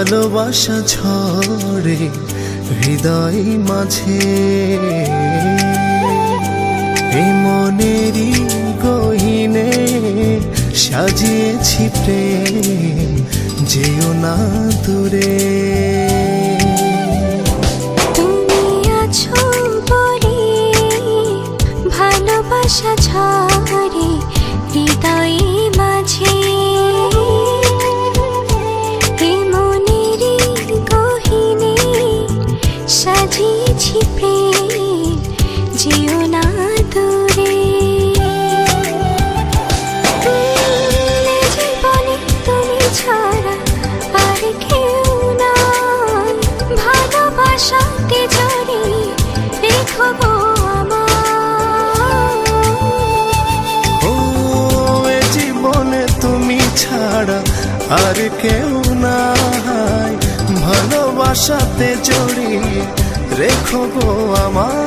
ভালোবাসা ঝরে হৃদয় মাঝে, এই মনেরই গহীনে সাজিয়েছি প্রেম, যেও না দূরে। তুমি আছো বলে ভালোবাসা ঝরে হৃদয় মাঝে, সাজিয়েছি প্রেম, যেও না দূরে। জীবনে তুমি ছাড়া আর কেউ নাই, ভালোবাসাতে জড়িয়ে রেখো গো আমায়। ও এ জীবনে তুমি ছাড়া আর কেউ নাই, ভালোবাসাতে জড়িয়ে রেখো গো আমায়।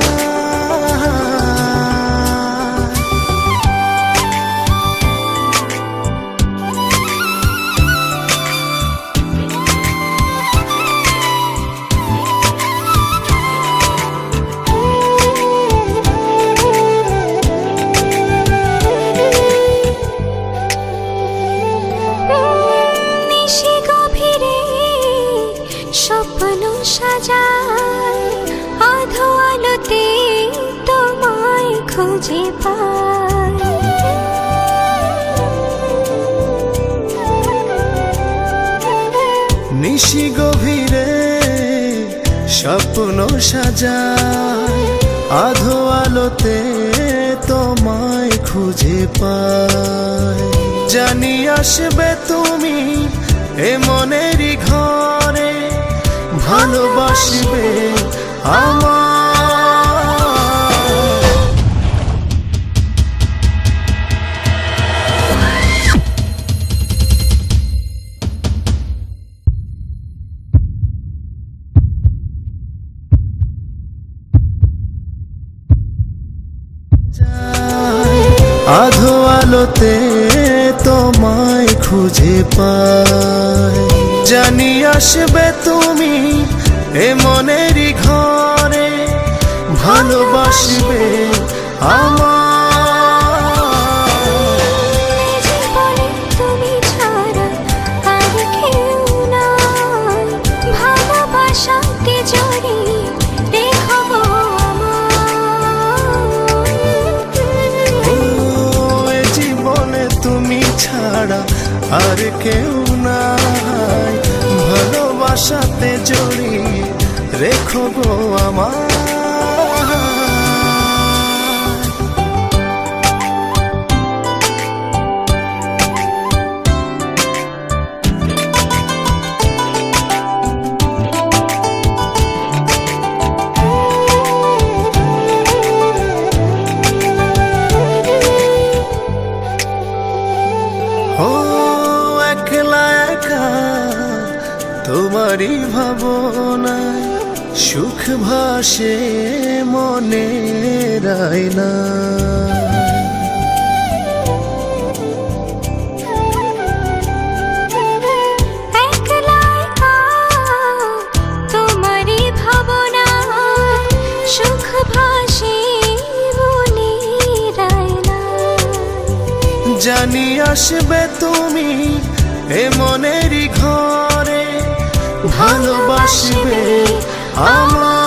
নিশি গভীরে স্বপ্ন সাজায়, আধো আলোতে তোমায় খুঁজে পাই। নিশি গভীরে স্বপ্ন সাজায়, আধো আলোতে তোমায় খুঁজে পাই। জানি আসবে তুমি এ মনেরই ঘরে, ভালোবাসবে আমায়। আধো আলোতে তোমায় খুঁজে পাই। জানি আসবে তুমি এ মনেরই ঘরে, ভালোবাসবে আমায়। জীবনে তুমি ছাড়া আর কেউ নাই, ভালোবাসাতে জড়িয়ে রেখো গো আমায়। জীবনে তুমি ছাড়া আর কেউ নাই, ভালোবাসাতে জড়িয়ে রেখো গো আমায়। ও একলা একা তোমারই ভাবনায়, সুখ ভাসে মনের আয়নায়। একলা একা তোমারই ভাবনায়, সুখ ভাসে মনের আয়নায়। জানি আসবে তুমি এ মনেরই ঘরে, ভালোবাসবে আমায়।